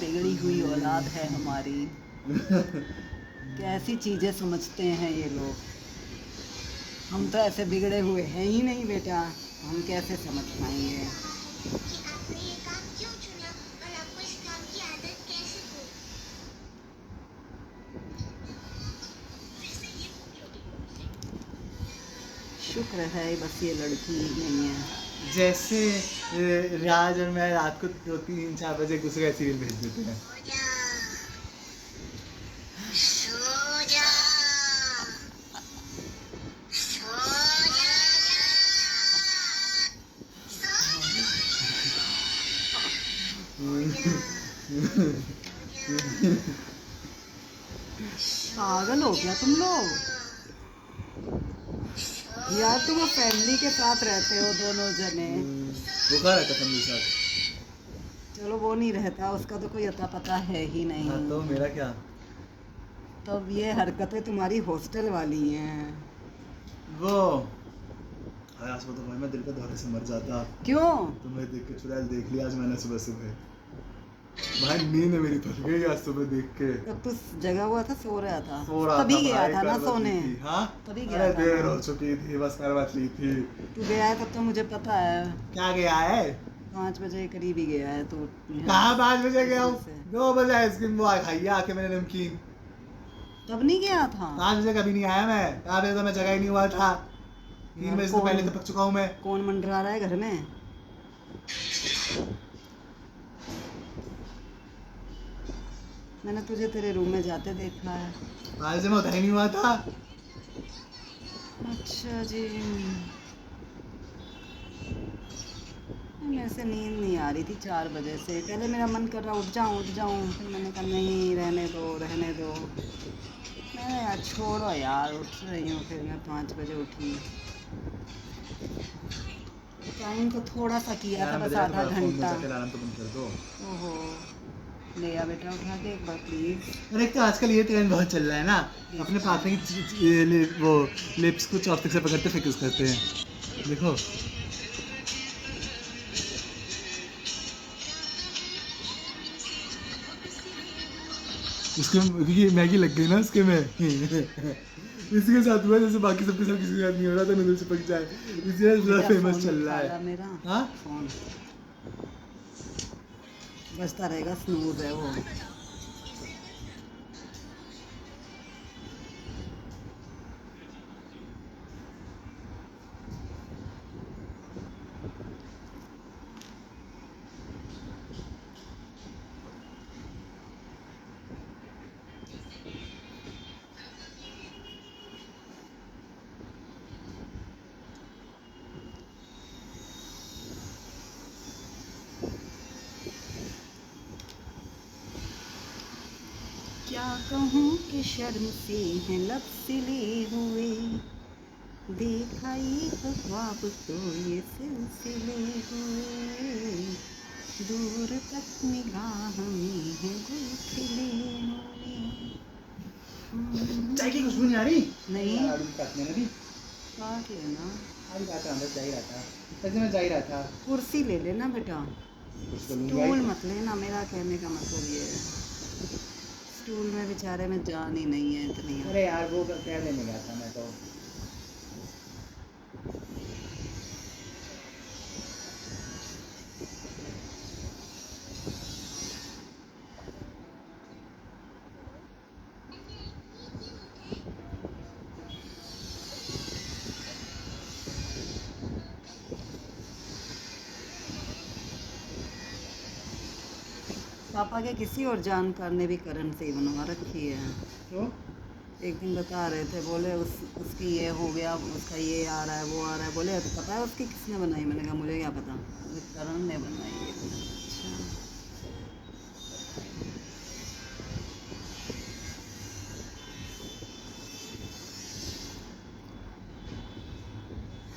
बिगड़ी हुई औलाद है हमारी। कैसी चीज़ें समझते हैं ये लोग। हम तो ऐसे बिगड़े हुए हैं ही नहीं बेटा, हम कैसे समझ पाएंगे। कि आपने ये काम क्यों चुना और आपको इस काम की आदत कैसे हुई? शुक्र है बस ये लड़की ही नहीं है। जैसे राज और मैं रात को 2-3-4 बजे एक दूसरे का सीरियल भेज देते हैं। सो जा, सो जा, पागल हो गया तुम लोग यार। तुम फैमिली के साथ रहते हो दोनों जने। वो कहाँ रहता फैमिली के साथ? चलो वो नहीं रहता, उसका तो कोई अता पता है ही नहीं। हाँ तो मेरा क्या? तब ये हरकतें तुम्हारी हॉस्टल वाली हैं। वो हाँ आज तो भाई मैं दिल के दौरे से मर जाता। क्यों? तुम्हें देख के चुड़ैल देख लिया आज मैंने सुबह सुबह। भाई नींद मेरी फट गई आज सुबह देख के। तब तो जगा हुआ था, सो रहा था। सो रहा तभी था गया भाई, था ना करवट सोने। ली थी। हाँ तभी गया अरे था देर ना। हो चुकी थी, बस करवट ली थी। तू गया है तब तो मुझे पता है। क्या गया है? 5 बजे के करीब ही गया है तो। कहाँ 5 बजे गया हूँ? से। 2 बजे आइसक्रीम वो खाई आके मैंने नमकीन। तब नहीं गया था। 5 बजे कभी नहीं आया मैं। 4 बजे तो मैं जगह ही नहीं हुआ था। 3 बजे से कौन- पहले तो पक चुका हूँ मैं। कौन मंडरा रहा है घर में? मैंने तुझे तेरे रूम में जाते देखा है। 5 बजे मैं उधर ही नहीं हुआ था। अच्छा जी। मेरे से नींद नहीं आ रही थी 4 बजे से। पहले मेरा मन कर रहा उठ जाऊं। फिर मैंने कहा नहीं, रहने दो। मैंने यार छोड़ो यार, उठ रही हूँ। फिर मैं 5 बजे उठी। टाइम तो थोड़ा सा किया था, बस आधा घंटा। अलार्म तो बंद कर दो। ओहो, ले आ बेटा उठा के एक बार प्लीज। अरे एक तो आजकल ये ट्रेंड बहुत चल रहा है ना, अपने पापा की वो लिप्स को चॉपस्टिक से पकड़ते फिक्स करते हैं। देखो उसके क्योंकि मैगी लग गई ना उसके में इसके साथ हुआ जैसे बाकी सबके साथ किसी के साथ नहीं हो रहा था, नूडल चिपक जाए इसलिए थोड़ा फेमस चल रहा है। मेरा हाँ फोन बजता रहेगा, स्नूज है वो। क्या कहूँ कि शर्म से हैं लब सिले हुए, दिखाई तो ख्वाब तो ये सिलसिले हुए, दूर तक निगाह में है गुल खिले हुए। चाय की खुशबू नहीं आ रही? नहीं। आलू काटने में भी काट लेना। आलू काट रहा अंदर जा ही रहा था, वैसे मैं जा ही रहा था। कुर्सी ले लेना बेटा, कुछ तो लूंगा स्टूल ही। मत लेना। मेरा कहने का मतलब ये है, स्टूल में बेचारे में जान ही नहीं है इतनी। अरे यार वो पैर लेने गया था मैं तो। पापा के किसी और जानकार ने भी करण से बनवा रखी है। तो एक दिन बता रहे थे, बोले उसकी ये हो गया, उसका ये आ रहा है, वो आ रहा है। बोले तो पता है उसकी किसने बनाई? मैंने कहा मुझे क्या पता। बोले करण ने बनाई है। अच्छा।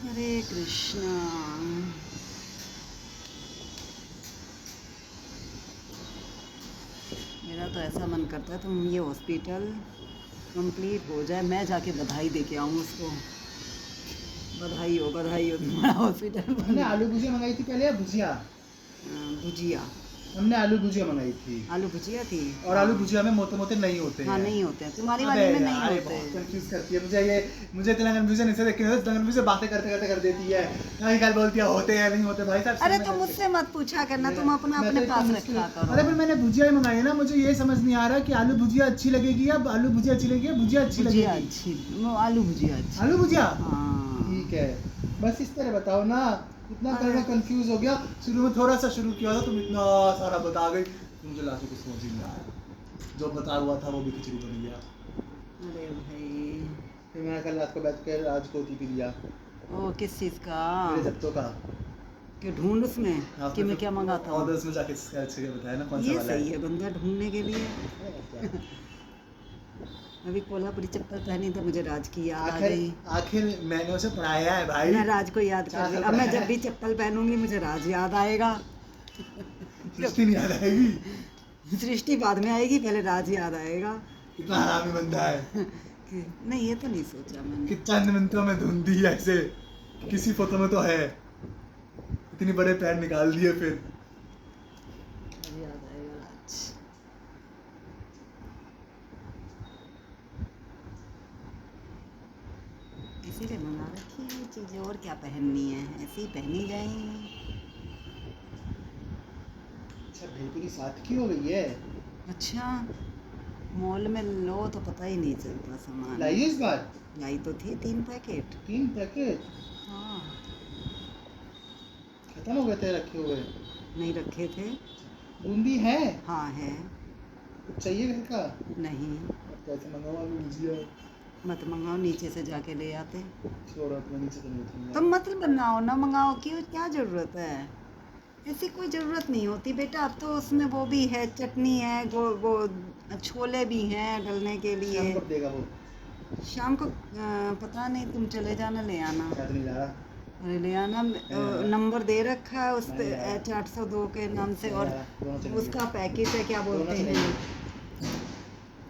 हरे कृष्णा। मेरा तो ऐसा मन करता है तुम ये हॉस्पिटल कंप्लीट हो जाए, मैं जाके बधाई दे के आऊँ उसको। बधाई हो तुम्हारा हॉस्पिटल मैंने आलू भुजिया मंगाई थी पहले या भुजिया? भुजिया। हमने आलू भुजिया मंगाई थी आलू भुजिया थी। और आलू भुजिया में मोटे मोटे नहीं होते हैं। हाँ नहीं होते हैं, तुम्हारी अबे वाली में यार, नहीं ये होते। बहुत कंफ्यूज करती है मुझे तेलंगाना म्यूजिक ऐसे देख के तेलंगाना म्यूजिक बातें करते करते कर देती है। कहीं कल बोलती है होते हैं नहीं होते। भाई साहब अरे सुनने तो करते- मुझसे मत पूछा करना, तुम अपना मैं अपने तो इतना पास मुश्किल- रखा करो। अरे फिर मैंने भुजिया ही मंगाई ना, मुझे ये समझ नहीं आ रहा कि आलू भुजिया अच्छी लगेगी या आलू भुजिया अच्छी लगेगी या भुजिया अच्छी भुजिया लगेगी। अच्छी, वो आलू भुजिया अच्छी। आलू भुजिया हाँ ठीक है, बस इस तरह बताओ ना। इतना अरे। करना कंफ्यूज हो गया। शुरू में थोड़ा सा शुरू किया था, तुम इतना सारा बता गई, मुझे लास्ट में कुछ समझ ही नहीं आया। जो बता हुआ था वो भी खिचड़ी बन गया। अरे भाई, फिर मैंने कल रात को बैठ कर राज को OTP दिया ओ किस चीज़ का मेरे जत्तों का। कि ढूंढ उसमें हाँ, कि मैं क्या मंगाता हूँ। ऑर्डर्स में जाके अच्छे से बताया ना कौन सा ये वाला सही है बंदा ढूंढने के लिए। है। अभी कोल्हापुरी चप्पल पहनी तो मुझे राज की याद आ आखिर गई। आखिर मैंने उसे पढ़ाया है भाई। मैं राज को याद क्या कर रही। सब अब मैं है? जब भी चप्पल पहनूंगी मुझे राज याद आएगा। सृष्टि नहीं याद आएगी। सृष्टि बाद में आएगी, पहले राज याद आएगा। कितना हरामी बंदा है नहीं ये तो नहीं सोचा मैंने। कि चंद मिनटों में धुंधी ऐसे किसी फोटो में तो है, इतनी बड़े पैर निकाल दिए फिर। अब याद आएगा राज। इसीलिए मंगा रखी है चीज़ें, और क्या पहननी है, ऐसे ही पहनी जाएंगी। अच्छा भेलपुरी साथ की हो गई है। अच्छा मॉल में लो तो पता ही नहीं चलता सामान। लाई है इस बार लाई तो थी 3 पैकेट। 3 पैकेट हाँ खत्म हो गए थे रखे हुए। नहीं रखे थे। बूंदी है, हाँ है। कुछ चाहिए घर का। नहीं अब कैसे मंगाओ आलू भुजिया। मत मंगाओ, नीचे से जाके ले आते। छोड़ो अपने नीचे तो नहीं उठूंगा। तुम मत बनाओ ना, मंगाओ क्यों, क्या ज़रूरत है। ऐसी कोई ज़रूरत नहीं होती बेटा। अब तो उसमें वो भी है, चटनी है, वो छोले भी हैं डलने के लिए। शाम कब देगा वो? शाम को पता नहीं, तुम चले जाना ले आना। मैं तो नहीं जा रहा। अरे ले आना। नंबर दे रखा है उस पे नहीं यार। H802 के नाम से। और दोनों चलेंगे। उसका पैकेट है, क्या बोलते दोनों हैं,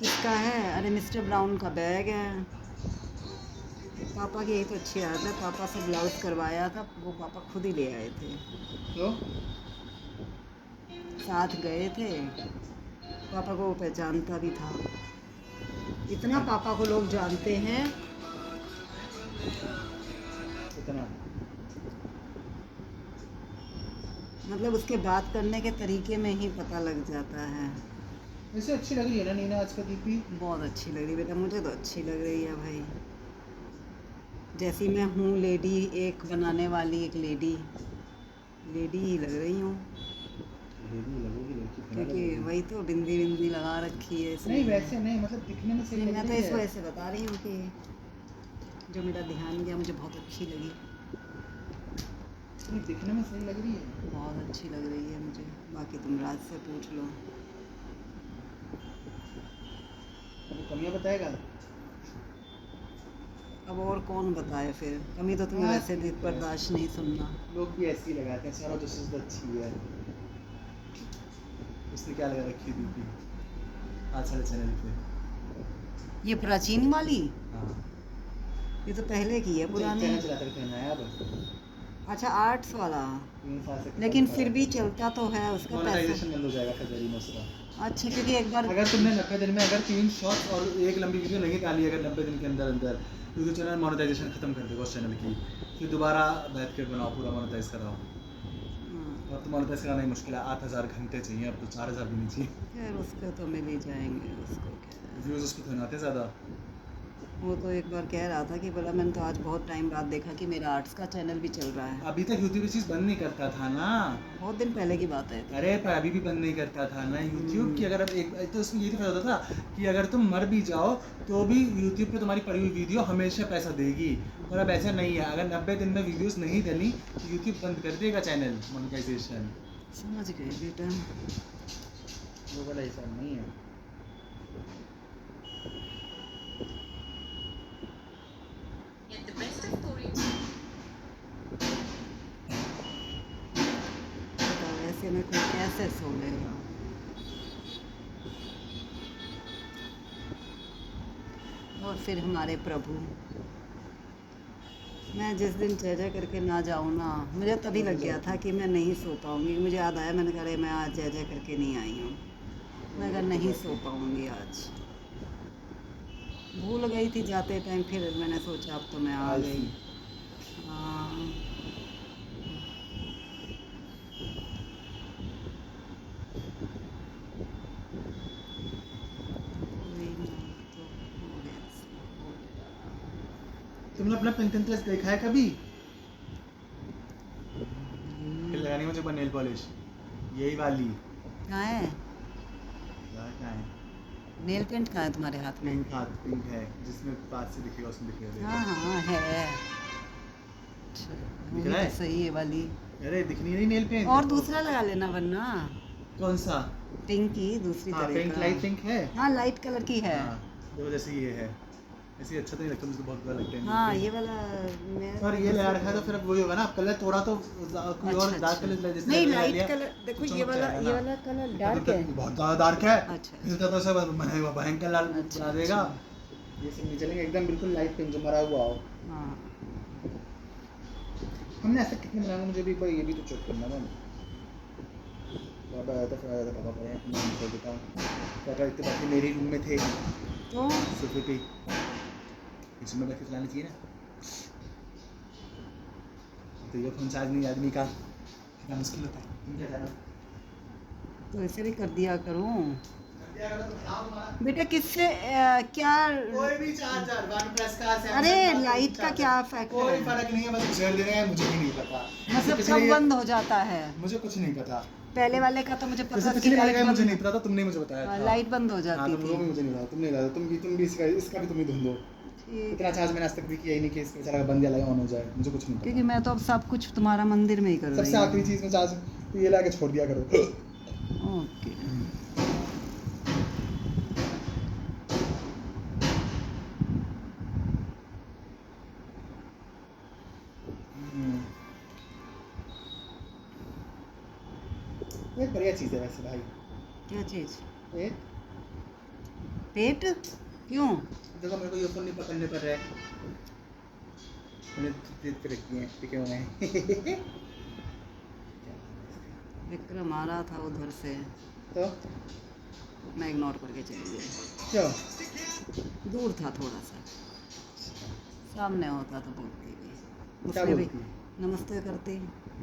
किसका है, अरे मिस्टर ब्राउन का बैग है। पापा की यही तो अच्छी आदत है, पापा से ब्लाउज करवाया था, वो पापा खुद ही ले आए थे, तो साथ गए थे। पापा को वो पहचानता भी था, इतना पापा को लोग जानते हैं। इतना मतलब उसके बात करने के तरीके में ही पता लग जाता है। वैसे अच्छी लग रही है ना नीना आज का दीपी। बहुत अच्छी लग रही बेटा, मुझे तो अच्छी लग रही है भाई। जैसी मैं हूँ लेडी, एक बनाने वाली एक लेडी ही लग रही हूँ। क्योंकि वही तो बिंदी बिंदी लगा रखी है इसमें। नहीं वैसे नहीं, मतलब दिखने में सही नहीं, लग मैं तो रही इस है। वजह से बता रही हूँ कि जो मेरा ध्यान गया, मुझे बहुत अच्छी लगी। नहीं, दिखने में सही लग रही है। बहुत अच्छी लग रही है मुझे। बाकी तुम राज से पूछ लो। अब कमियां बताएगा। अब और कौन बताए फिर, कमी तो तुम्हें हाँ, वैसे भी ठीक है। बर्दाश्त नहीं सुनना। लोग भी ऐसे ही लगाते हैं, सारा जैसे तो अच्छी है। उसने क्या लगा रखी है दीपी आज सारे चैनल पे? ये प्राचीन वाली, हाँ ये तो पहले की है, पुरानी। चैनल चलाते रहते हैं नया अब। अच्छा आर्ट्स वाला, 3 साल से लेकिन फिर भी चलता तो है उसका पैसा। मोनेटाइजेशन बंद हो जाएगा फरवरी में उसका। अच्छा क्योंकि एक बार अगर तुमने 90 दिन में अगर 3 शॉर्ट्स और एक लंबी वीडियो नहीं डाली अगर 90 दिन के अंदर अंदर, यूट्यूब चैनल मोनेटाइजेशन खत्म कर देगा उस चैनल की। फिर दोबारा बैठ कर बनाओ, पूरा मोनेटाइज कराओ। हाँ, अब तो मोनेटाइज कराना ही मुश्किल है, 8000 घंटे चाहिए, अब तो 4000 भी नहीं चाहिए। फिर उसको तो मिल ही जाएंगे, उसको क्या है। व्यूज़ उस पर तो आते ज़्यादा। वो तो एक बार कह रहा था कि बोला मैंने तो आज बहुत टाइम बाद देखा कि मेरा आर्ट्स का चैनल भी चल रहा है। अभी तक यूट्यूब ये चीज़ बंद नहीं करता था ना। बहुत दिन पहले की बात है। अरे पर अभी भी बंद नहीं करता था ना यूट्यूब की। अगर अब एक तो उसमें ये तो फायदा होता था कि अगर तुम मर भी जाओ तो भी यूट्यूब पे तुम्हारी पड़ी हुई वीडियो हमेशा पैसा देगी। और अब ऐसा नहीं है, अगर 90 दिन में वीडियोस नहीं डली तो यूट्यूब बंद कर देगा चैनल मोनेटाइजेशन। समझ गए बेटा। वो वाला हिसाब नहीं है। Get the best of Korean. बताओ ऐसे में कोई कैसे सो लेगा। और फिर हमारे प्रभु मैं जिस दिन जय करके ना जाऊँ ना, मुझे तभी लग गया था कि मैं नहीं सो पाऊँगी। मुझे याद आया, मैंने कहा अरे मैं आज जय करके नहीं आई हूँ, मैं अगर नहीं सो पाऊँगी आज। भूल गई थी जाते टाइम, फिर मैंने सोचा अब तो मैं आ गई। हाँ, कोई ना, तो हो गया, हो गया। तुमने अपना पिंटरेस्ट देखा है कभी? फिर लगानी मुझे नेल पॉलिश यही वाली। कहाँ है यार क्या है? Nail paint? कहाँ है तुम्हारे हाथ में? पिंक हाथ पिंक है जिसमें पास से दिखेगा उसमें दिखेगा। हाँ हाँ है। अच्छा, दिख होनी रहा तो है? सही है वाली। अरे दिखनी नहीं नेल पेंट। और दूसरा लगा लेना वरना। कौन सा? पिंक की दूसरी हाँ तरह पिंक, का। लाइट पिंक है। हाँ लाइट कलर की है। हाँ देखो जैसे ये है, ऐसे अच्छा तो नहीं लगता मुझे, बहुत बुरा लगता है। हाँ ये वाला और ये लगा रखा है तो फिर अब वही होगा ना, कलर थोड़ा तो कोई और डार्क कलर जैसे नहीं लगा लाइट लिया, कलर देखो, तो ये चमक वाला जाएगा ना। कलर डार्क है। बहुत ज़्यादा डार्क है। अच्छा। इससे तो सब भयंकर लाल अच्छा, बना देगा। ये सब नहीं चलेंगे, एकदम बिल्कुल लाइट पिंक जो मरा हुआ हो। हाँ हमने ऐसे कितने बनाया, मुझे भी भाई ये भी तो चेक करना था। पापा आया था, फिर आया था पापा पर, मैं उनको देता हूँ। पापा इतने बाकी मेरे रूम में थे तो सोफे पे, इसमें बैठ के चलाना चाहिए ना। तो ये फोन चार्ज नहीं आदमी का कितना मुश्किल होता है। तुम क्या जानो? तो ऐसे भी कर दिया करूँ बेटा। किससे क्या? कोई भी चार्जर, OnePlus का, Samsung अरे का, लाइट का चार्जर। क्या फैक्ट कोई है? फर्क नहीं है, बस गुजर दे रहे हैं, मुझे भी नहीं पता। मतलब पिछले कब बंद हो जाता है? मुझे कुछ नहीं पता। पहले वाले का तो मुझे पता जैसे था कि पिछले वाले लाइट का मुझे बंद, नहीं पता था, तुमने मुझे बताया था। लाइट बंद हो हाँ जाती तो वो भी थी। मुझे नहीं पता, तुम नहीं पता, तुम भी इसका भी तुम ही ढूंढो। ठीक। इतना चार्ज मैंने आज तक भी किया ही नहीं कि इसका बेचारा बंद या लगा ऑन हो जाए, मुझे कुछ नहीं क्योंकि पता। मैं तो अब सब कुछ तुम्हारा मंदिर में ही कर रही सबसे हूँ। आखिरी चीज में चार्ज तो ये लाके छोड़ दिया करो। ओके। ये बढ़िया चीज है वैसे भाई। क्या चीज़? ये पेट? क्यों? देखो मेरे को ये फोन नहीं पकड़ने पड़ रहा है, मैंने तेज पे रखी है, टिके हुए हैं। विक्रम आ रहा था उधर से, तो मैं इग्नोर करके चली गई। क्यों? दूर था थोड़ा सा, सामने होता तो बोलती भी। क्या उसने भी बोलती? नमस्ते करती।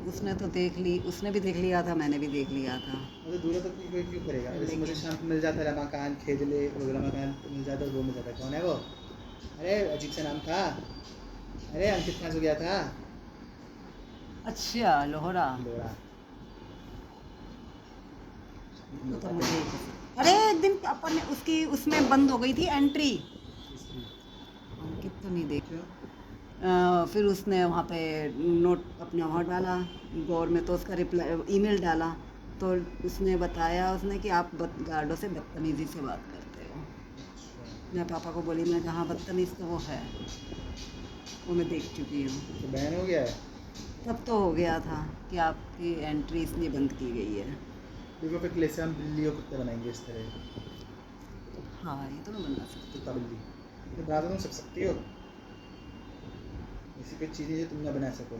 उसने तो देख ली, उसने भी देख लिया था, मैंने भी देख लिया था। मुझे दूर है तो कोई क्यों करेगा? जैसे मुझे शाम को मिल जाता है रमाकांत खेजले, रमाकांत मिल जाता है, वो मिल जाता है। कौन है वो? अरे अजीब सा नाम था। अरे अंकित कहाँ से गया था? अच्छा लोहरा। लोरा। वो तो मुझे ही पसंद। अरे एक दिन अपन ने उसकी उसमें बंद हो गई थी एंट्री, अंकित तो नहीं देख। क्यों? फिर उसने वहाँ पे नोट अपना वहाँ डाला गौर में, तो उसका रिप्लाई ईमेल डाला, तो उसने बताया उसने कि आप गार्डों से बदतमीज़ी से बात करते हो। मैं पापा को बोली, मैं कहाँ बदतमीज़, तो वो है, वो मैं देख चुकी हूँ। तो बैन हो गया है। तब तो हो गया था कि आपकी एंट्री इसलिए बंद की गई है। देखो फिर कैसे हम बिल्ली और कुत्ते बनाएंगे इस तरह। हाँ ये तो मैं बना सकती कुत्ता बिल्ली तो बना तो तुम सकती हो, ऐसी कोई चीज़ है जो तुम ना बना सको।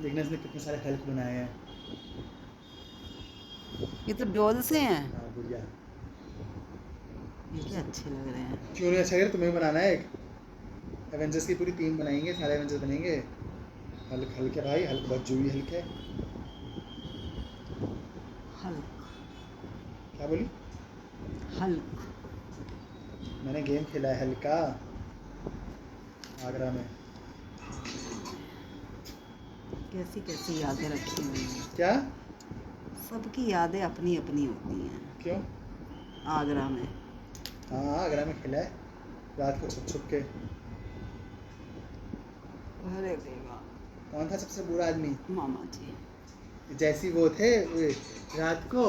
देखना इसने कितने सारे हल्क बनाए हैं। हूँ। ये तो डॉल से हैं, हाँ बढ़िया। ये क्या अच्छे लग रहे हैं। क्यों नहीं अच्छा लग रहा? तुम्हें बनाना है एक एवेंजर्स की पूरी टीम बनाएंगे, सारे एवेंजर्स बनेंगे। हल्क हल्क है भाई, हल्क बहुत जूही हल्क है। हल्क क्या बोली? हल्क। मैंने गेम खेला है हल्का, आगरा में। कैसी कैसी यादें रखी हुई हैं। क्या? सबकी यादें अपनी अपनी होती हैं। क्यों? आगरा में हाँ आगरा में खेला है, रात को छुप छुप के। अरे देवा, कौन था सबसे बुरा आदमी? मामा जी। जैसी वो थे रात को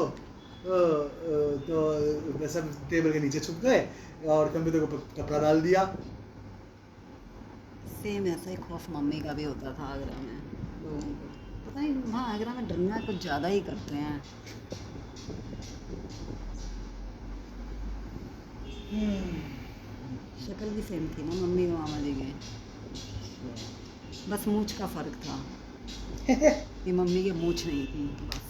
तो सब टेबल के नीचे छुप गए और कंप्यूटर को कपड़ा डाल दिया। सेम ऐसा ही खौफ मम्मी का भी होता था आगरा में लोगों को। पता नहीं वहाँ आगरा में डरना कुछ ज़्यादा ही करते हैं। शक्ल भी सेम थी ना मम्मी और मामा जी के, बस मूंछ का फ़र्क था कि मम्मी के मूंछ नहीं थी बस।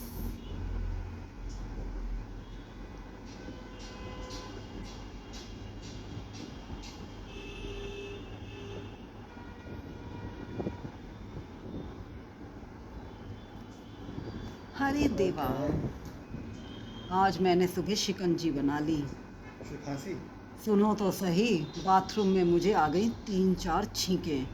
अरे देवा, आज मैंने सुबह शिकंजी बना ली। फिर खांसी? सुनो तो सही, बाथरूम में मुझे आ गई 3-4 छींकें।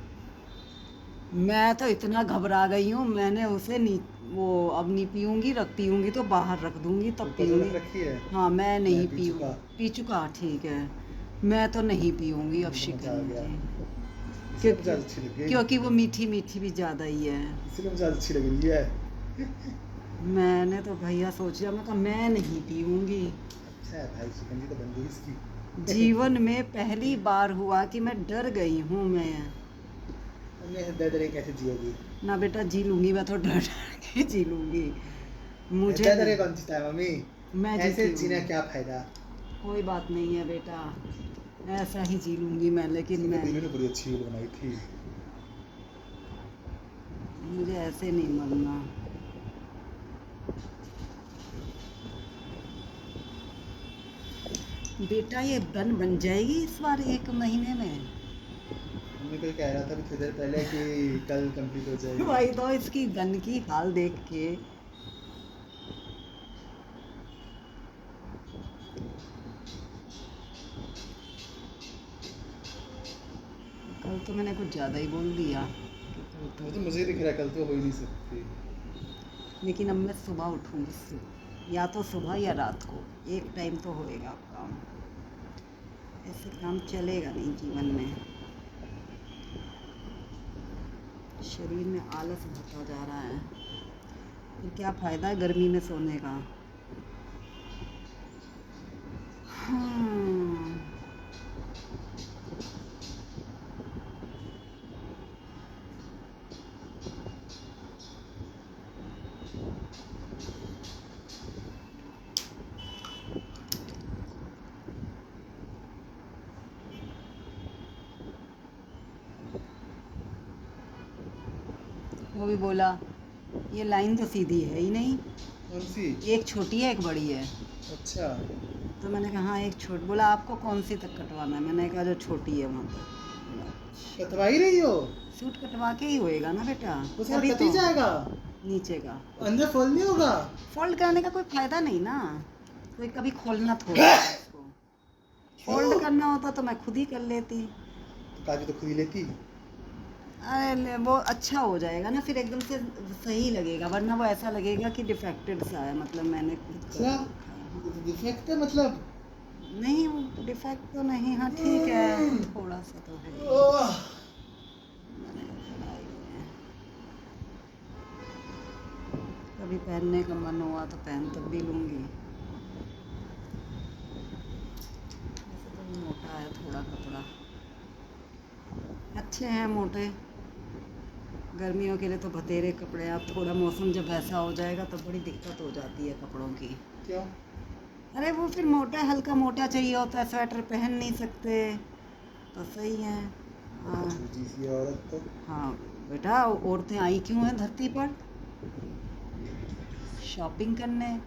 मैं तो इतना घबरा गई हूँ, मैंने उसे वो अब नहीं पीऊँगी, पीऊँगी तो बाहर रख दूँगी तब पीऊँगी। रखी है? हाँ, मैं नहीं पी पीऊँ, चुका। पी चुका, ठीक है। मैं तो नहीं पीऊँगी अब मुझे मजा आ गया। शिकंजी, इसलिए मुझे अच्छी लग गई। क्योंकि वो मीठी मीठी भी ज़्यादा ही है। इसलिए मुझे अच्छी लग रही है। मैंने तो भैया सोच लिया, मैं कहा मैं नहीं पीऊँगी। अच्छा है भाई, शिकंजी तो बन गई इसकी। जीवन में पहली बार हुआ कि मैं डर गई हूँ। मैं दर्द कैसे जियोगी? ना बेटा जी लूँगी, मैं तो डर डर के जी लूँगी। मुझे दर्द कौन सी था मम्मी? मैं ऐसे जीती जीना हूँ, क्या फायदा? कोई बात नहीं है बेटा, ऐसा ही जी लूँगी मैं, लेकिन मैं बिल्ली ने बड़ी अच्छी बनाई थी। मुझे ऐसे नहीं मरना। बेटा ये बन जाएगी इस बार 1 महीने में। मम्मी कोई कह रहा था थोड़ी देर पहले कि कल कंप्लीट हो जाएगी। भाई तो इसकी गन की हाल देख के कल तो मैंने कुछ ज़्यादा ही बोल दिया कि कल वो तो, तो मुझे दिख रहा है, कल तो हो ही नहीं सकती। लेकिन अब मैं सुबह उठूँगी, या तो सुबह या रात को, एक टाइम तो होएगा काम। ऐसे काम चलेगा नहीं जीवन में। शरीर में आलस बढ़ता जा रहा है, फिर क्या फ़ायदा है गर्मी में सोने का। हाँ। वो भी बोला ये लाइन तो सीधी है ही नहीं, कौन सी? एक छोटी है एक बड़ी है। अच्छा। तो मैंने कहा हाँ एक छोटी, बोला आपको कौन सी तक कटवाना है, मैंने कहा जो छोटी है वहाँ तक। कटवा ही रही हो? सूट कटवा के ही होएगा ना बेटा, उसमें तभी कट ही तो जाएगा? नीचे का अंदर फोल्ड नहीं होगा? फोल्ड करने का कोई फायदा नहीं ना, कोई कभी खोलना थोड़ा है उसको। फोल्ड करना होता तो मैं खुद ही कर लेती। काजू तो खुद ही लेती। अरे वो अच्छा हो जाएगा ना, फिर एकदम से सही लगेगा, वरना वो ऐसा लगेगा कि डिफेक्टेड सा है, मतलब मैंने खुद कर अच्छा, रखा है। डिफेक्ट है मतलब? नहीं वो डिफेक्ट तो नहीं, हाँ ठीक है थोड़ा सा तो है ही। ओह, मैंने कढ़ाई में कभी पहनने का मन हुआ तो पहन तब भी लूँगी। वैसे तो मोटा है थोड़ा कपड़ा, अच्छे हैं मोटे, गर्मियों के लिए तो बतेरे कपड़े। अब थोड़ा मौसम जब ऐसा हो जाएगा तब बड़ी दिक्कत हो जाती है कपड़ों की। क्यों? अरे वो फिर मोटा, हल्का मोटा चाहिए होता है, स्वेटर पहन नहीं सकते, तो सही है। हाँ छोटी सी औरत तो। हाँ बेटा, औरतें आई क्यों हैं धरती पर? शॉपिंग करने।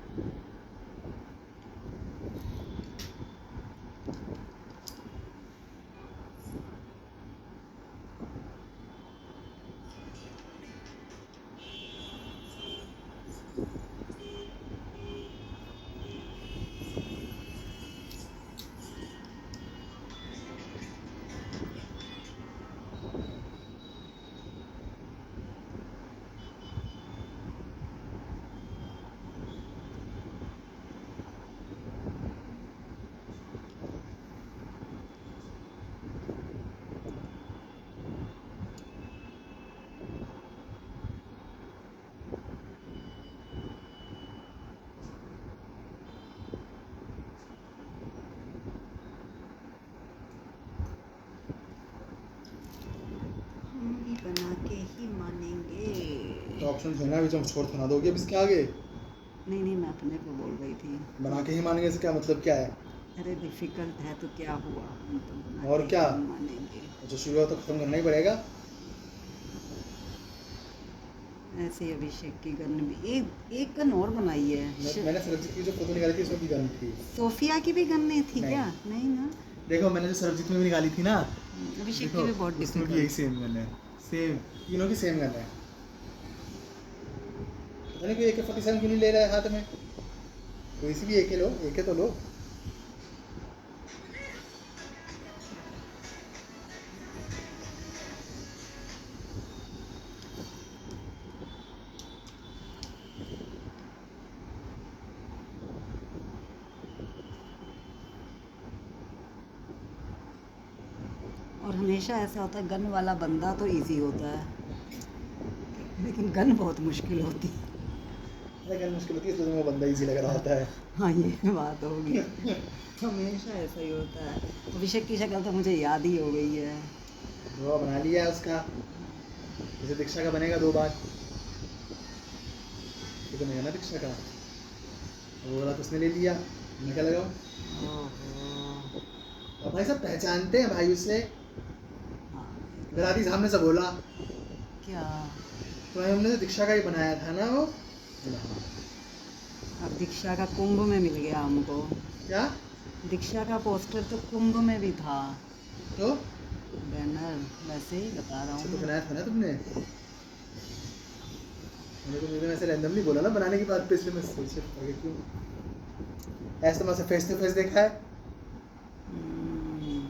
हम भी बना के ही मानेंगे। तो ऑप्शन है ना, भी तुम छोड़ थोड़ा दोगे अब इसके आगे? नहीं नहीं, मैं अपने को बोल रही थी। बना के ही मानेंगे से क्या मतलब क्या है? अरे डिफिकल्ट है तो क्या हुआ, हम तो बना और के क्या? मानेंगे। जो शुरू हो तो खत्म करना ही पड़ेगा। ऐसे ही अभिषेक की गन भी एक गन और बनाई है। मैंने सरबजीत की जो फोटो निकाली थी उसमें भी गन थी। सोफिया की भी गन नहीं थी नहीं। क्या? नहीं ना। देखो मैंने जो सरबजीत में भी निकाली थी ना, अभिषेक देखो की भी बहुत उसमें भी यही डिफिकल्ट। सेम गन है। सेम, तीनों की सेम गन है। पता नहीं कोई AK-47 क्यों नहीं ले रहा है हाथ में। कोई सी भी AK लो, AK तो लो। और हमेशा ऐसा होता है, गन वाला बंदा तो इजी होता है, लेकिन गन बहुत मुश्किल होती है। अरे गन मुश्किल होती है, इसलिए वो बंदा इजी लग रहा होता है। हाँ, ये बात होगी। हमेशा ऐसा ही होता है। अभिषेक की शक्ल तो मुझे याद ही हो गई है। वो बना लिया है उसका, जैसे दीक्षा का बनेगा 2 बार। ये तो नहीं है ना दीक्षा का, वो वाला तो उसने ले लिया। मैं क्या लगाऊं? ओहो। अब भाई सब पहचानते हैं भाई उससे। हाँ, फिर आदि सामने से बोला क्या? तो हमने तो दीक्षा का ही बनाया था ना वो। हाँ। अब दीक्षा का कुंभ में मिल गया हमको। क्या? दीक्षा का पोस्टर तो कुंभ में भी था, तो बैनर। वैसे ही बता रहा अच्छा हूँ तो मैं। बनाया था ना तुमने। मैंने तो मुझे ऐसे रैंडमली बोला ना बनाने की बात पे, इसलिए मैं सोच आगे क्यों ऐसे तो मैं फेस टू फेस देखा है। हम्म,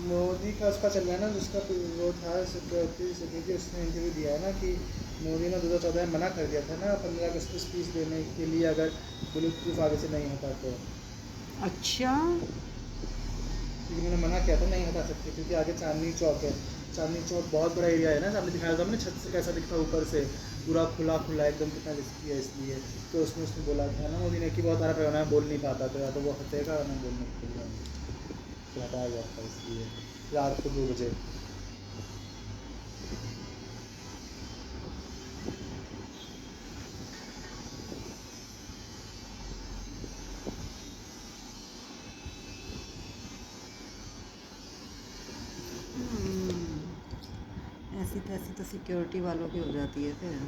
मोदी का उसका चल रहा है ना, जिसका वो था सिक्योरिटी उसने इंटरव्यू दिया है ना कि मोदी ने 2014 में मना कर दिया था ना 15 अगस्त को स्पीच देने के लिए, अगर बुलेट प्रूफ आगे से नहीं होता तो। अच्छा। क्योंकि उन्होंने मना किया था नहीं हटा सकते, क्योंकि आगे चांदनी चौक है। चांदनी चौक बहुत बड़ा एरिया है ना, सामने दिखाया था हमने छत से कैसा दिखता है ऊपर से, पूरा खुला खुला एकदम, कितना रिस्की है इसलिए। तो उसने बोला था ना मोदी ने कि बहुत सारा पैमाना बोल नहीं पाता, तो या तो वो हटेगा या ना बोलने के लिए फिर हटाया गया था, इसलिए रात को 2 बजे। ऐसी तैसी तो सिक्योरिटी वालों की हो जाती है फिर।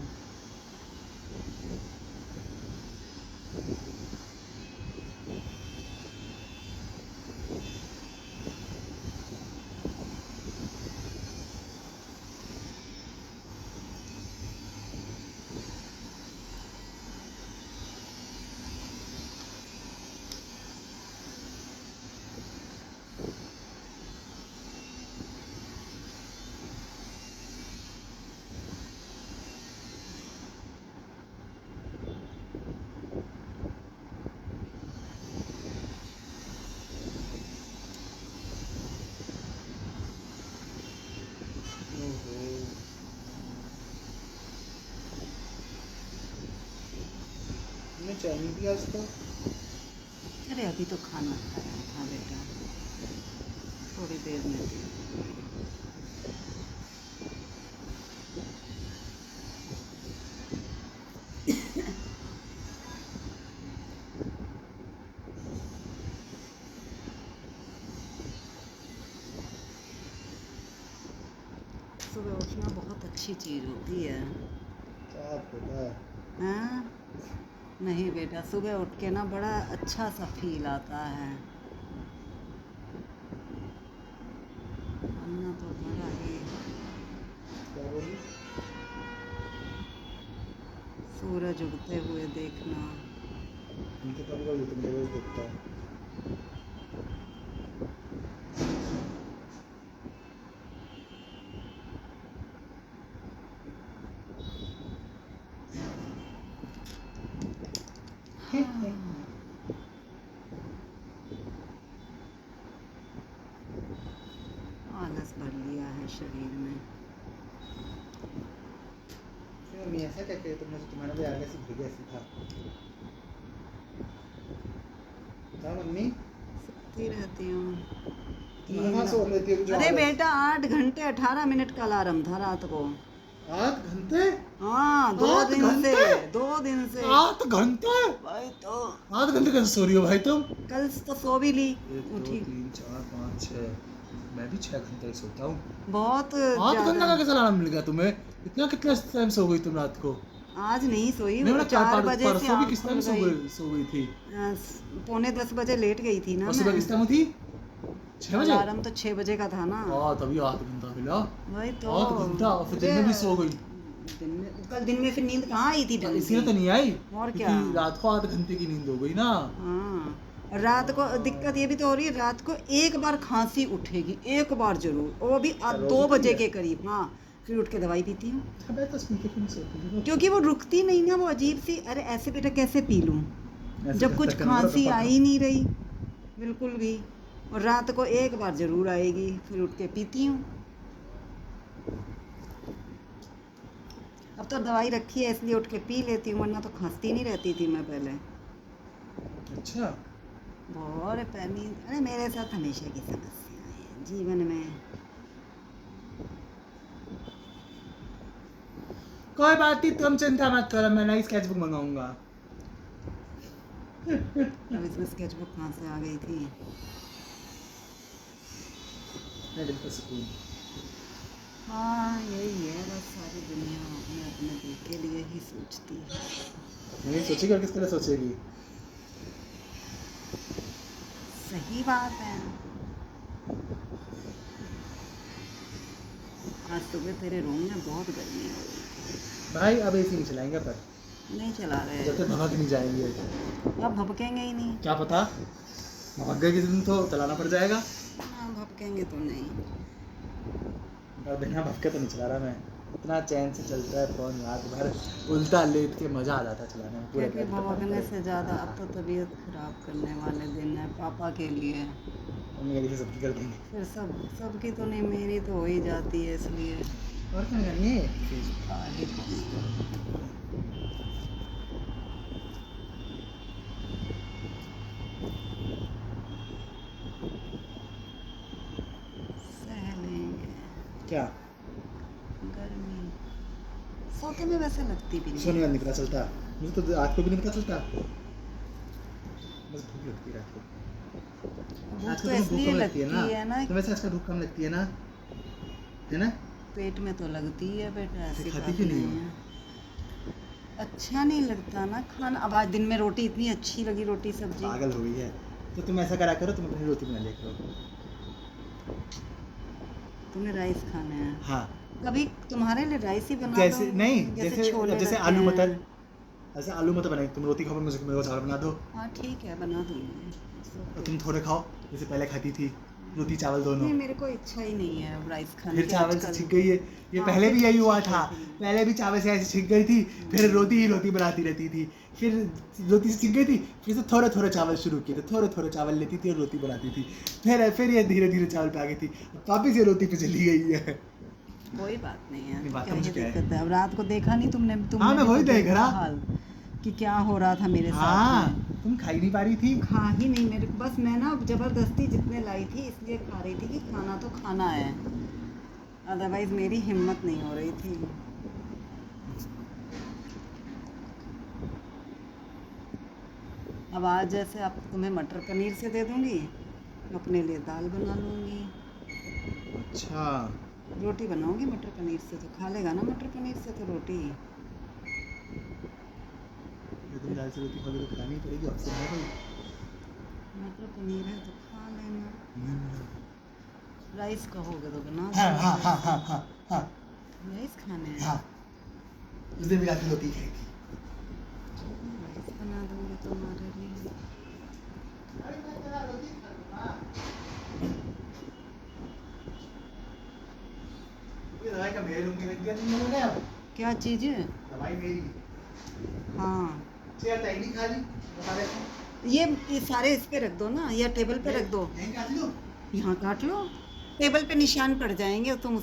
हमने चाय नहीं पिया आज तो। अरे अभी तो खाना खाया था बेटा, थोड़ी देर में भी। सुबह उठना बहुत अच्छी चीज़ होती है। क्या पता है। हाँ, नहीं बेटा, सुबह उठ के ना बड़ा अच्छा सा फील आता है, वरना तो बड़ा ही। क्या बोली? सूरज उगते हुए देखना उनके कभी कभी तो मुझे रोज देखता है। आलस भर लिया है शरीर में। मम्मी ऐसा क्या कहते तुमने, तुम्हारा भी आगे से भीगे ऐसे था क्या मम्मी? सोती रहती हूँ। तुम्हारे वहाँ सो लेती है जो अरे आलस- बेटा 8 घंटे 18 मिनट का अलार्म था रात को। 8 घंटे? हाँ 2 8 दिन से घंटे? 2 दिन से 8 घंटे? भाई तो 8 घंटे कैसे सो रही हो भाई तुम? कल तो सो भी ली 1 2 उठी 3 4 5 6 मैं भी 6 घंटे सोता हूँ। बहुत 8 घंटे ज्यादा। का कैसा अलार्म मिल गया तुम्हें? कितना टाइम सो गई तुम रात को? आज नहीं सोई, नहीं, 4 बजे से परसों भी आँख किस टाइम खुल गई। सो गई थी? पौने 10 बजे लेट गई थी ना और सुबह मैं। किस टाइम उठी? 6 बजे? अलार्म तो 6 बजे का था ना। हाँ तभी 8 घंटा मिला। वही तो 8 घंटा और फिर दिन में भी सो गई। दिन में कल दिन में फिर नींद कहाँ आई थी ढंग इसलिए तो से। नहीं आई और क्योंकि क्या। रात को 8 घंटे की नींद हो गई ना। हाँ रात को दिक्कत ये भी तो हो रही है, रात को एक बार खांसी उठेगी, एक बार जरूर, वो भी रोज 2 होती बजे है? के करीब। हाँ फिर उठ के दवाई पीती हूँ अबे तो स्पीकर क्यों नहीं सोती हो? क्योंकि वो रुकती नहीं ना, वो अजीब सी। अरे ऐसे बेटा कैसे पी लूँ ऐसे जब करता कुछ करना खांसी तो आ ही नहीं रही बिल्कुल भी। और रात को एक बार जरूर आएगी, फिर उठ के पीती हूँ। अब तो दवाई रखी है इसलिए उठ के पी लेती हूँ, वरना तो खांसती नहीं रहती थी मैं पहले। अच्छा और पैनी, अरे मेरे साथ हमेशा की समस्या है जीवन में। कोई बात नहीं, तुम चिंता मत करो, मैं नई स्केचबुक मंगाऊंगा। अब इसमें स्केचबुक कहाँ से आ गई थी। मैं दिल का सुकून। हाँ यही है बस, सारी दुनिया अपने अपने दिल के लिए ही सोचती है। नहीं सोचेगी और किसके लिए सोचेगी? सही बात है। आज सुबह तेरे रूम में बहुत गर्मी हो रही भाई अब एसी नहीं चलाएंगे पर थी। नहीं चला रहे जब तक भभक नहीं जाएंगे। अब भपकेंगे ही नहीं। क्या पता भभक गए किसी दिन तो चलाना पड़ जाएगा। हाँ भपकेंगे तो नहीं। और बिना भपके तो नहीं चला रहा मैं। इतना चैन से चलता है फोन, रात भर उल्टा लेट के मजा आ जाता है चलाने में। पूरे क्योंकि भपकने से ज़्यादा अब तो तबीयत खराब करने वाले दिन है पापा के लिए। मेरी से सबकी कर देंगे। फिर सबकी तो नहीं, मेरी तो हो ही जाती है इसलिए। और क्या करेंगे? सह लेंगे क्या गर्मी। सोते में वैसे लगती भी सोने नहीं। का नहीं पता चलता मुझे, तो रात को भी नहीं पता चलता। बस भूख लगती है रात को। भूख आजकल तो तुम्हें इसलिए कम लगती है ना, तो वैसे आजकल भूख कम लगती है ना, है ना? पेट में तो लगती है बेटा, ऐसी खाती बात क्यों नहीं नहीं हो? है। अच्छा नहीं लगता ना खाना। अब आज दिन में रोटी इतनी अच्छी लगी, रोटी सब्जी। पागल हो गई है। तो तुम ऐसा करा करो, तुम अपनी रोटी बना लिया करो। तुम्हें राइस खाने हैं? हाँ कभी तुम्हारे लिए राइस ही बना जैसे दो। नहीं, जैसे छोले जैसे रहते आलू हैं। मटर, ऐसे आलू मटर बनाई, तुम रोटी खाओ, मुझे मेरे को चावल बना दो। हाँ ठीक है बना दूंगी। और तुम थोड़े खाओ जैसे पहले खाती थी, रोटी चावल दोनों। नहीं मेरे को इच्छा ही नहीं है अब राइस खाने फिर की चावल से आजकल। छिक गई है। ये हाँ, पहले भी फिर यही हुआ छिक था। गई थी। पहले भी चावल से ऐसे छिक गई थी, फिर रोटी ही रोटी बनाती रहती थी। फिर रोटी से छिक गई थी, फिर से थोड़े थोड़े चावल शुरू किए थे, थोड़े थोड़े चावल लेती थी और रोटी बनाती थी। फिर ये धीरे धीरे चावल पे आ गई थी, वापिस ये रोटी पे चली गई है। कोई बात नहीं है। ये बात क्या तो मुझे ही क्या है? दिक्कत है। अब रात को देखा नहीं तुमने? हाँ, मैं भी वही तो देख देखा रहा। हाल कि क्या हो रहा था मेरे साथ हाँ में। तुम खा ही नहीं पा रही थी। खा ही नहीं मेरे को, बस मैं ना जबरदस्ती जितने लाई थी इसलिए खा रही थी कि खाना तो खाना है, अदरवाइज मेरी हिम्मत नहीं हो रही थी। अब आज जैसे अब तुम्हें मटर पनीर से दे दूंगी, अपने लिए दाल बना लूंगी, अच्छा रोटी बनाऊंगी मटर पनीर से। तो खा लेगा ना मटर पनीर से तो रोटी। तुम दाल से रोटी खाओगे तो खानी ही पड़ेगी, ऑप्शन है कोई? मटर पनीर है तो खा लेना। राइस कहोगे तो बना हाँ दूंगी। हाँ हाँ हाँ हाँ हाँ राइस खाने हैं? हाँ, उस दिन भी रात की रोटी खाई थी। राइस बना दूंगी तुम्हारे लिए। ये दवाई का मेरे रूम की रख दिया तुम लोगों ने अब। क्या चीज़? दवाई मेरी। हाँ, चेयर तैली खाली बता देते ये सारे इस पे रख दो ना, या टेबल पे रख दो। यहीं काट लो। यहाँ काट लो, टेबल पे निशान पड़ जाएंगे तुम।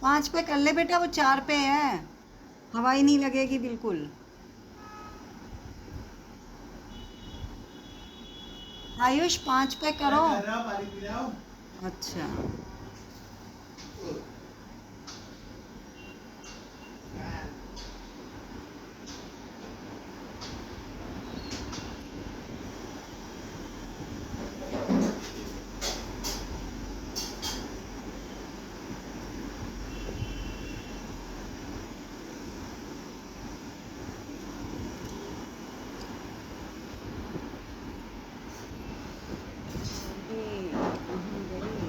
पाँच पे कर ले बेटा, वो 4 पे है, हवा ही नहीं लगेगी बिल्कुल। आयुष 5 पे करो। कर रहा हूँ, पानी पी रहा हूँ। अच्छा, ये कहाँ गई?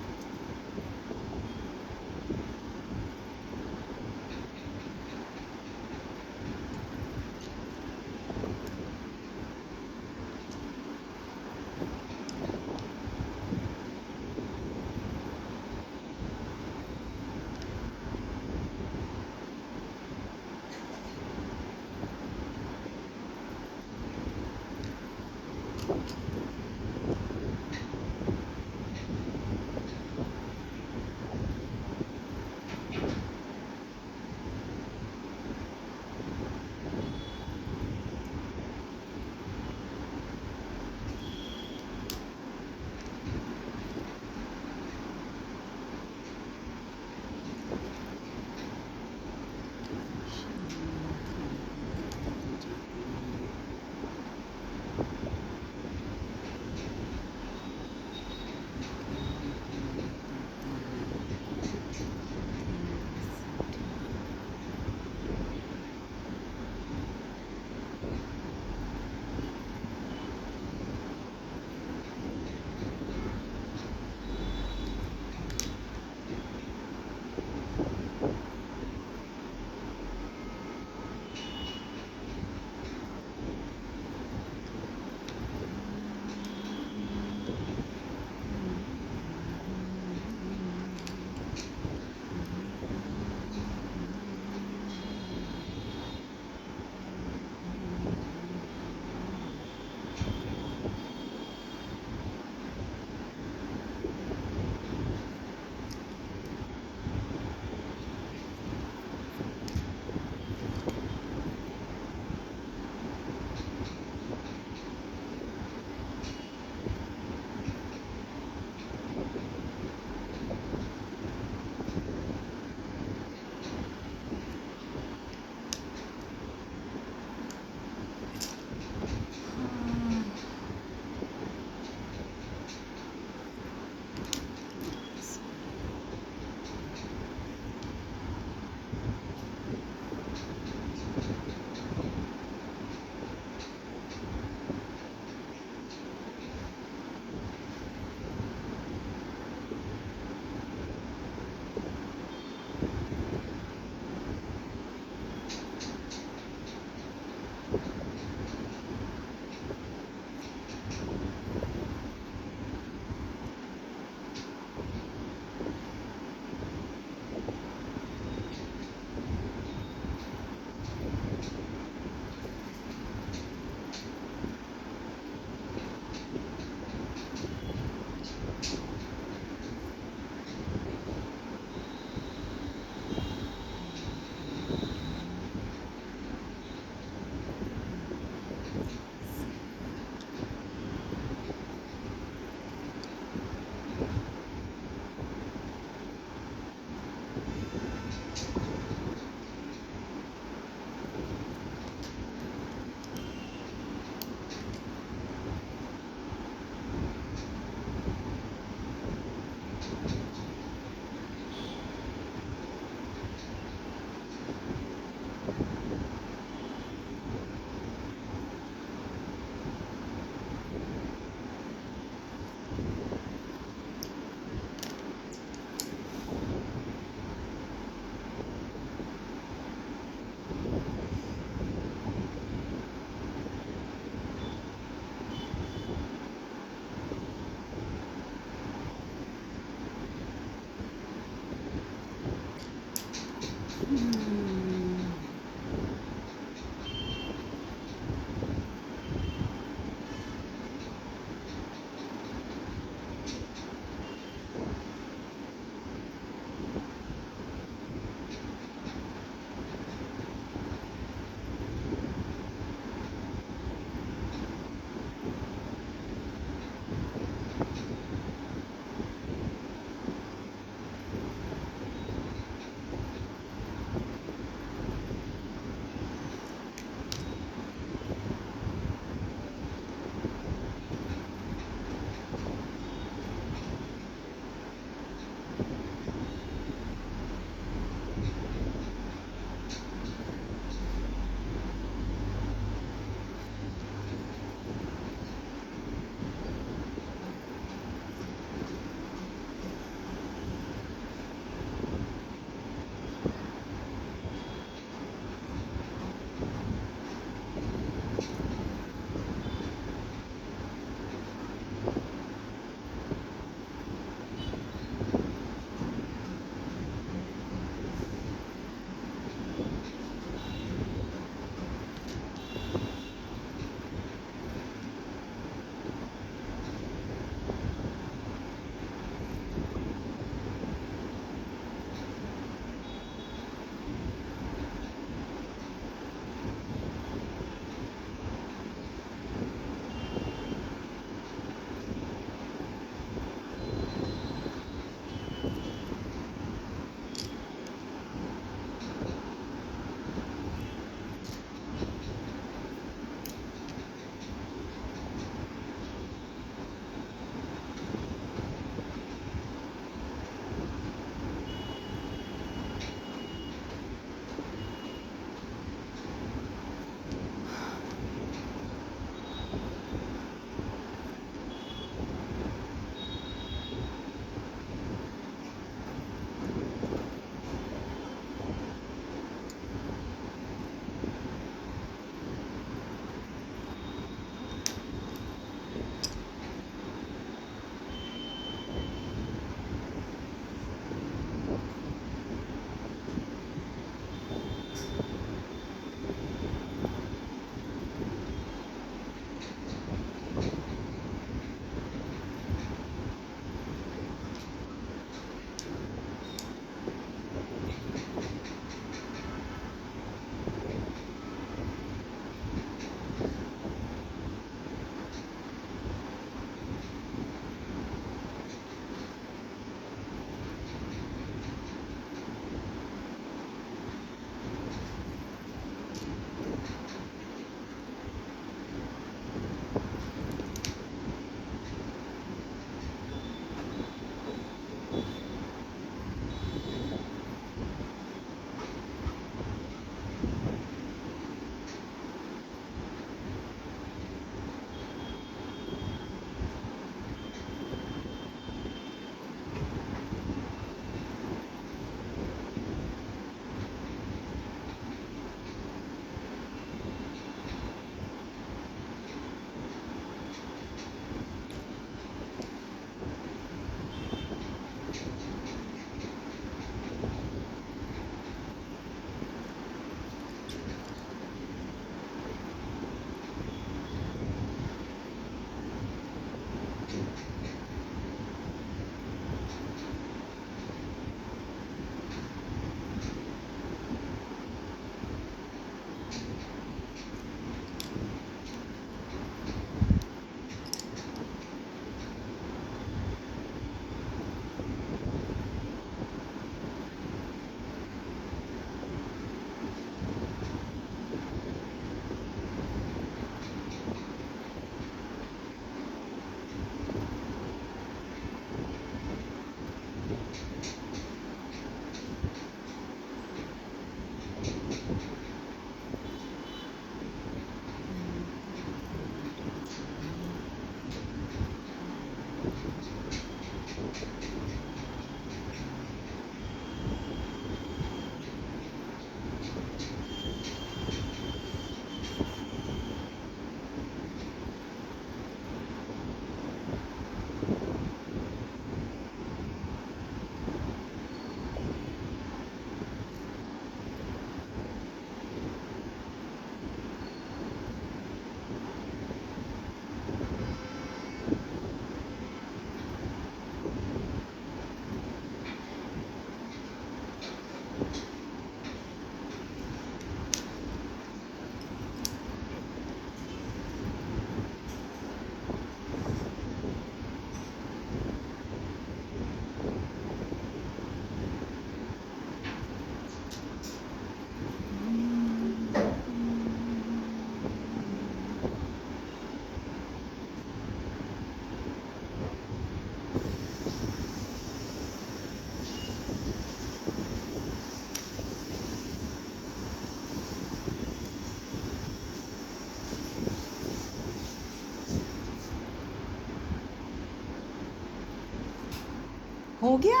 हो गया।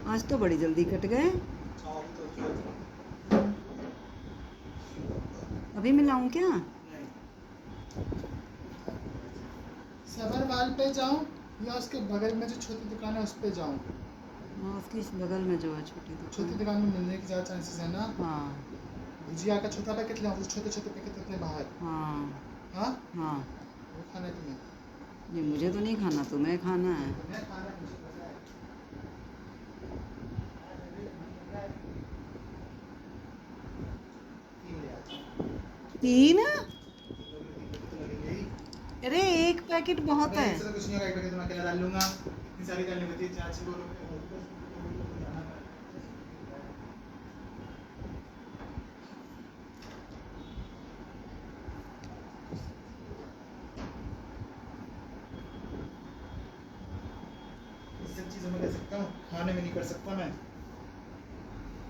आज तो बड़ी जल्दी कट गए। अभी मिलाऊं क्या? सबर पे जाऊं या उसके बगल में जो छोटी दुकान है उस पे जाऊं? हाँ, उसकी इस बगल में जो है छोटी छोटी दुकान। दुकान में मिलने के ज़्यादा चांसेस है ना। हाँ भुजिया का छोटा पैकेट ले आओ, छोटे छोटे पैकेट होते हैं बाहर। हाँ हाँ, हाँ। वो खाना है तुम्हें? नहीं, मुझे तो नहीं खाना, तुम्हें खाना है। तुम्हें खाना है, मुझे पता है। तीन ले आता हूँ। 3? तो लगेंगे ही। अरे एक पैकेट बहुत अबे, है। इससे तो कुछ नहीं होगा, एक पैकेट मैं अकेला डाल लूंगा। इतनी सारी डालनी पड़ती है, 4 लोगों को। इस सब चीज़ों में कर सकता हूँ, खाने में नहीं कर सकता मैं।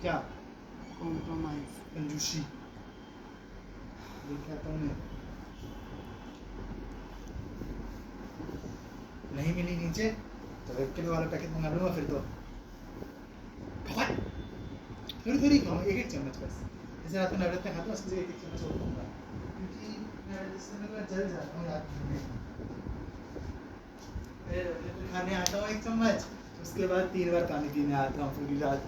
क्या कॉम्प्रोमाइज। कंजूसी देख आता हूँ मैं। नहीं मिली नीचे तो 1 किलो वाला पैकेट मंगा लूंगा फिर तो। थोड़ी थोड़ी खाऊँ, एक चम्मच बस। जैसे रात में नवरत्न खाता हूँ, उसमें से एक चम्मच और खाऊंगा, क्योंकि मैं जिस समय मैं जल जाता हूँ रात में। फिर खाने आता हूँ 1 चम्मच, उसके बाद 3 बार पानी पीने आता हूँ पूरी रात।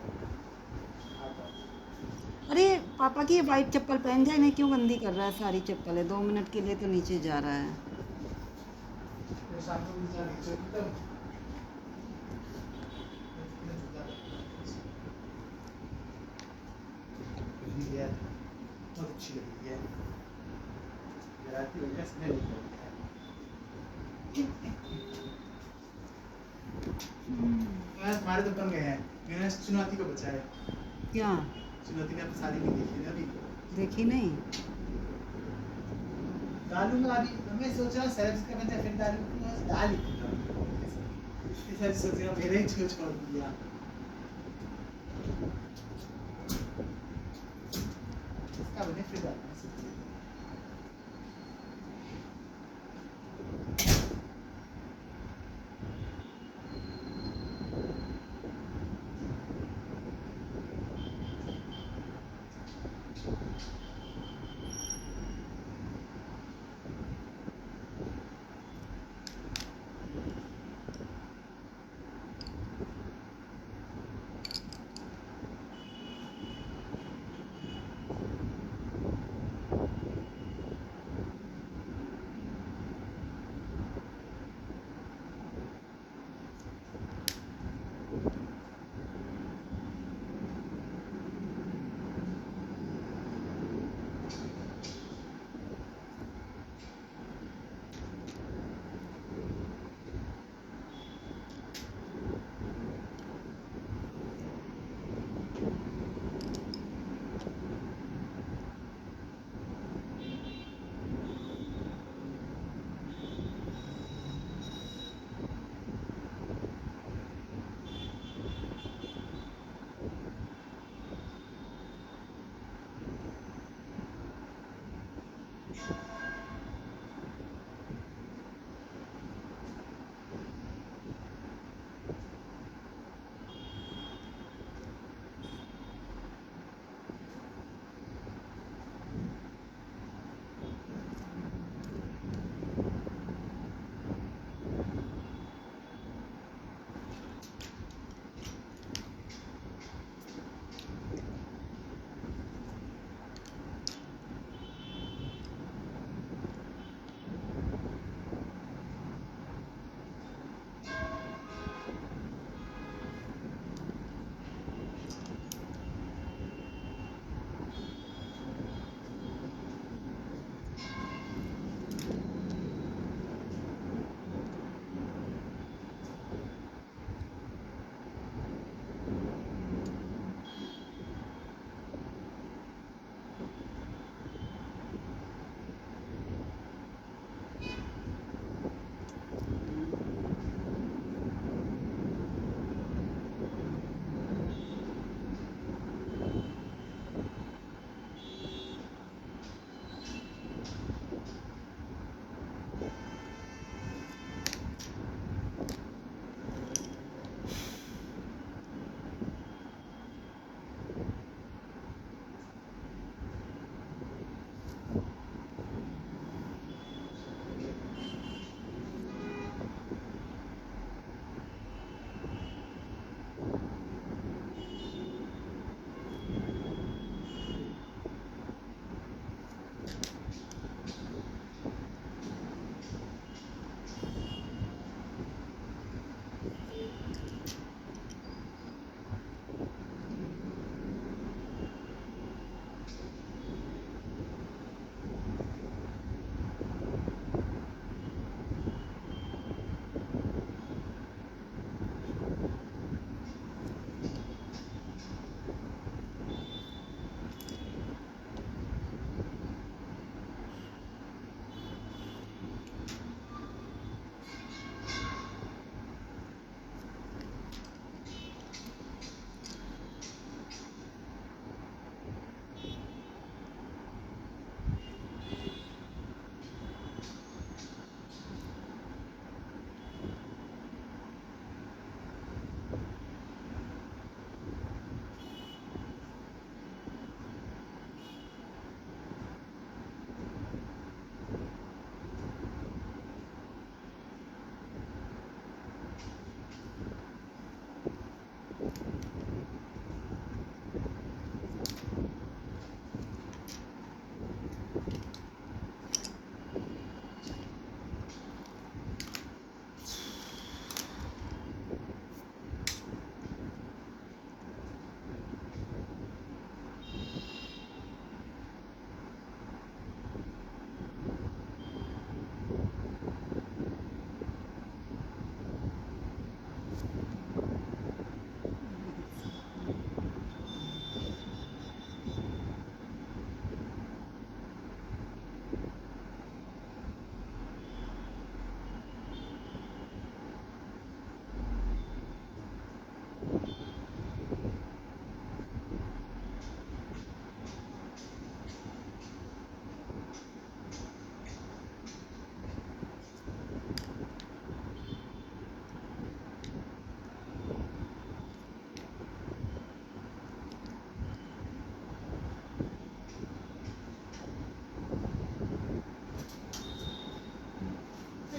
अरे पापा की ये वाइट चप्पल पहन जाए, इन्हें क्यों गंदी कर रहा है? सारी चप्पल है, 2 मिनट के लिए तो नीचे जा रहा है। फिर शाम को भी जा नीचे एकदम। बहुत अच्छी लगी है, रात की वजह से नहीं लगी है। आज हमारे दुकान गए हैं, मैंने चुनौती को बचाया। क्या? चुनौती ने अपनी शादी नहीं देखी ना अभी। देखी नहीं? डालूंगा अभी, मैं सोच रहा हूँ सैलरी का बचा फिर डालूंगा, डाल ही दूंगा। इस सारी सोच रहा हूँ, मेरे ही छोड़ दिया। इसका बने फिर डालूंगा।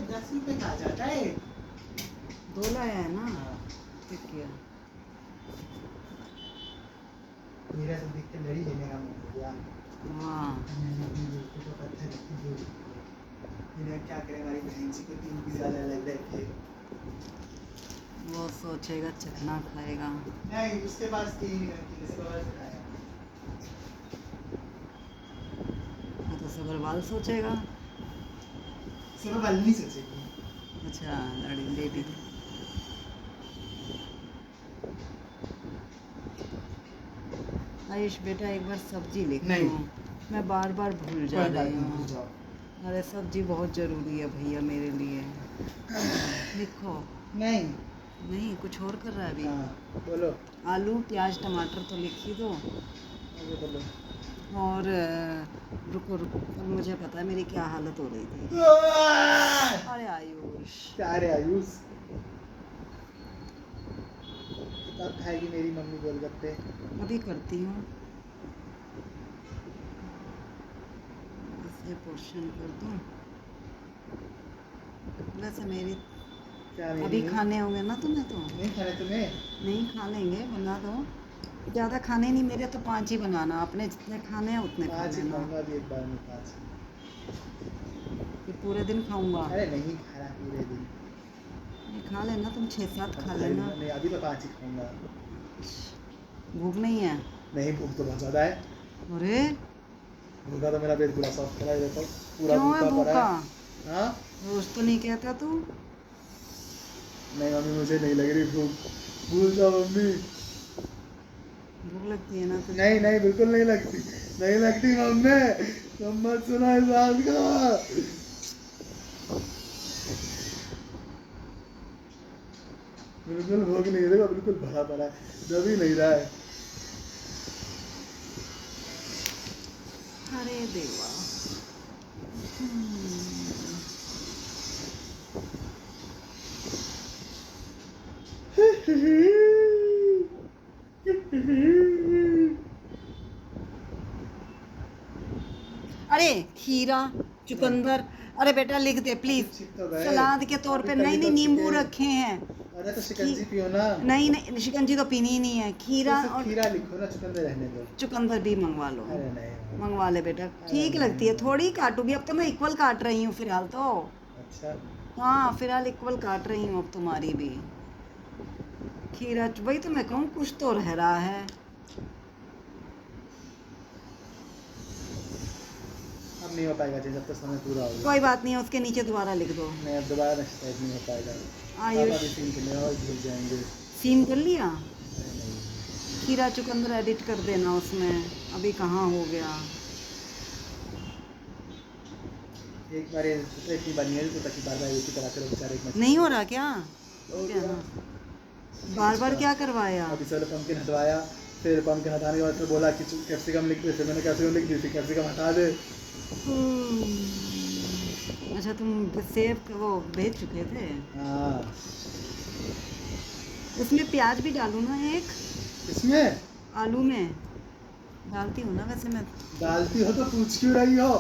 ₹10 का आ जाता है। दो लाया है ना, ठीक किया। मेरा तो देख के लड़ी लेने का मन हो गया। हाँ तो पत्थर रखी जो इन्हें क्या करें, हमारी बहन जी को 3 भी ज़्यादा लग रहे थे। वो सोचेगा चखना खाएगा। नहीं, उसके पास 3 ही रखी, जैसे बाबा से खाया। हाँ तो सगरवाल सोचेगा। सिर्फ बल्ली सोचेगी। अच्छा लड़ी लेडी। आयुष बेटा एक बार सब्जी लिख नहीं। दो, मैं बार बार भूल जा कोई बात रही नहीं, भूल हूँ। जाओ। अरे सब्जी बहुत ज़रूरी है भैया मेरे लिए। लिखो। नहीं। नहीं कुछ और कर रहा है अभी। हाँ, बोलो। आलू प्याज टमाटर तो लिख ही दो। आगे बोलो। और रुको रुको, कल मुझे पता है मेरी क्या हालत हो रही थी। अरे आयुष क्या रे आयुष? कब खाएगी मेरी मम्मी गोलगप्पे? अभी करती हूँ। इसे पोर्शन कर दूँ। वैसे मेरी क्या मेरी अभी नहीं? खाने होंगे ना तुम्हें तो। नहीं खाने तुम्हें? नहीं खा लेंगे, बना दो। ज़्यादा खाने नहीं, मेरे तो 5 ही बनाना, अपने जितने खाने हैं उतने खा 5 ही लेना। खाऊंगा अभी एक बार में 5। फिर पूरे दिन खाऊंगा। अरे नहीं खा रहा पूरे दिन। नहीं खा लेना, तुम 6-7 खा अब लेना। नहीं, अभी तो 5 ही खाऊंगा। भूख नहीं है? नहीं, भूख तो बहुत ज़्यादा है। अरे भूखा तो मेरा पेट पूरा सॉफ्ट करा है, देखो पूरा क्यों है भूखा पड़ा भूखा? है। हाँ? रोज तो नहीं कहता तू। नहीं मम्मी, मुझे नहीं लग रही भूख। भूल जाओ मम्मी। भूख लगती है ना तुझे? नहीं नहीं, बिल्कुल नहीं लगती। नहीं लगती मम्मी, तुम मत सुना इस बात को। बिल्कुल भूख नहीं है, देखो बिल्कुल भरा पड़ा है, दब ही नहीं रहा है। अरे देवा। अरे खीरा चुकंदर, अरे बेटा लिख दे प्लीज। छिप तो गए। सलाद के तौर पे। अभी नहीं कल ही नहीं, तो नींबू छिपे। रखे हैं। अरे तो शिकंजी पियो ना। नहीं नहीं, शिकंजी तो पीनी ही नहीं है। खीरा तो और खीरा लिखो ना, चुकंदर रहने दो। चुकंदर भी मंगवा लो। अरे नहीं। मंगवा ले बेटा, ठीक लगती है। थोड़ी काटूंगी, अब तो मैं इक्वल काट रही हूँ फिलहाल तो। अच्छा। हाँ फिलहाल इक्वल काट रही हूँ अब तुम्हारी भी। खीरा वही तो मैं कहूँ, कुछ तो रह रहा है। अब नहीं हो पाएगा जी, जब तक समय पूरा होगा। कोई बात नहीं है, उसके नीचे दोबारा लिख दो। नहीं, अब दोबारा नेक्स्ट टाइम नहीं हो पाएगा। आयुष। आप अभी सीन करने और भूल जाएंगे। सीन कर लिया। अरे नहीं। खीरा चुकंदर एडिट कर देना उसमें, अभी कहाँ हो गया। एक बार ये इतनी बार नहीं है तो ताकि बार बार एक ही तरह करो बेचारे एक मछली। नहीं हो रहा क्या? हो क्या गया। बार बार क्या करवाया? अभी सर पम्पकिन हटवाया, फिर पम्पकिन हटाने के बाद फिर बोला कि कैप्सिकम लिख दे, फिर मैंने कैप्सिकम लिख दी थी, कैप्सिकम हटा दे। अच्छा तुम सेव वो भेज चुके थे। हाँ। उसमें प्याज भी डालूं ना एक? इसमें आलू में डालती हूँ ना वैसे मैं। डालती हो तो पूछ क्यों रही हो?